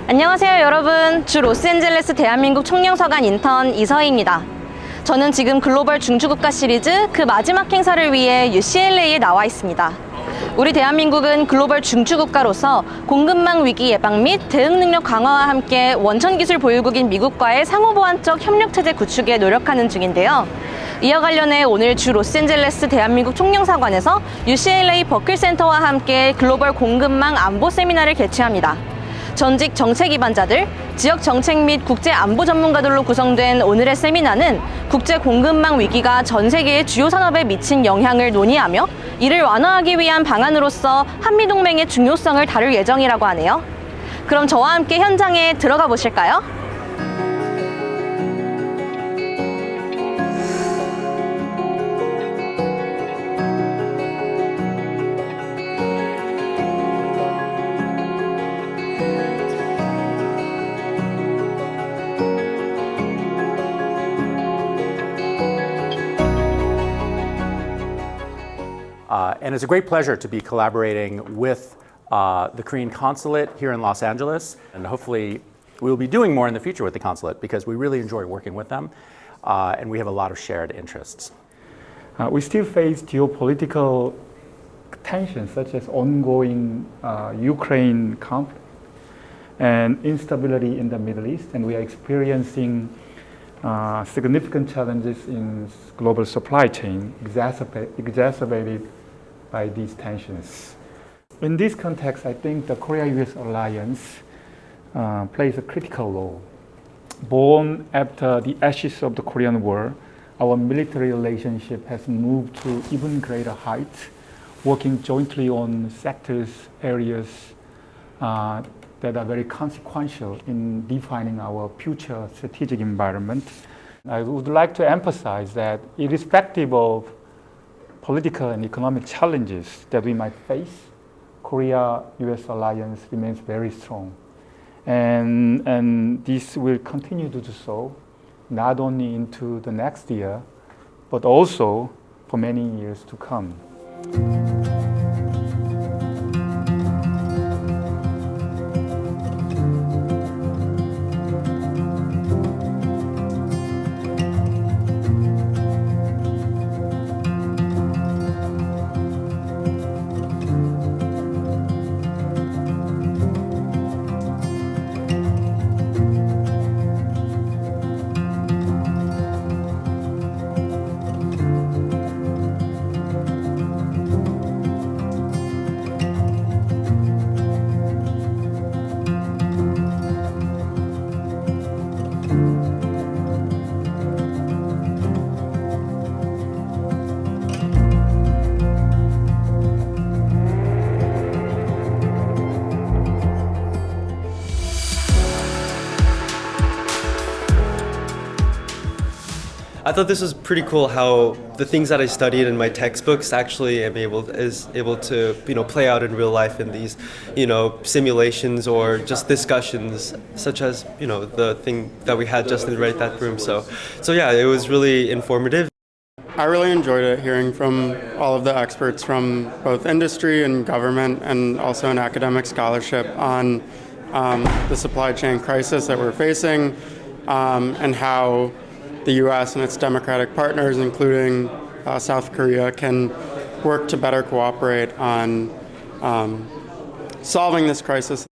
안녕하세요 여러분, 주 로스앤젤레스 대한민국 총영사관 인턴 이서희입니다. 저는 지금 글로벌 중추국가 시리즈 그 마지막 행사를 위해 UCLA에 나와 있습니다. 우리 대한민국은 글로벌 중추국가로서 공급망 위기 예방 및 대응 능력 강화와 함께 원천기술 보유국인 미국과의 상호보완적 협력체제 구축에 노력하는 중인데요. 이와 관련해 오늘 주 로스앤젤레스 대한민국 총영사관에서 UCLA 버클센터와 함께 글로벌 공급망 안보 세미나를 개최합니다. 전직 정책 입안자들, 지역 정책 및 국제 안보 전문가들로 구성된 오늘의 세미나는 국제 공급망 위기가 전 세계의 주요 산업에 미친 영향을 논의하며 이를 완화하기 위한 방안으로서 한미동맹의 중요성을 다룰 예정이라고 하네요. 그럼 저와 함께 현장에 들어가 보실까요? And it's a great pleasure to be collaborating with the Korean Consulate here in Los Angeles. And hopefully we will be doing more in the future with the Consulate because we really enjoy working with them and we have a lot of shared interests. We still face geopolitical tensions such as ongoing Ukraine conflict and instability in the Middle East, and we are experiencing significant challenges in global supply chain exacerbated by these tensions. In this context, I think the Korea-U.S. alliance plays a critical role. Born after the ashes of the Korean War, our military relationship has moved to even greater heights, working jointly on areas that are very consequential in defining our future strategic environment. I would like to emphasize that irrespective of political and economic challenges that we might face, Korea-U.S. alliance remains very strong. And this will continue to do so, not only into the next year, but also for many years to come. I thought this was pretty cool how the things that I studied in my textbooks actually is able to play out in real life in these simulations or just discussions such as the thing that we had just in that room. So yeah, it was really informative. I really enjoyed it, hearing from all of the experts from both industry and government and also an academic scholarship on the supply chain crisis that we're facing and how the U.S. and its democratic partners, including South Korea, can work to better cooperate on solving this crisis.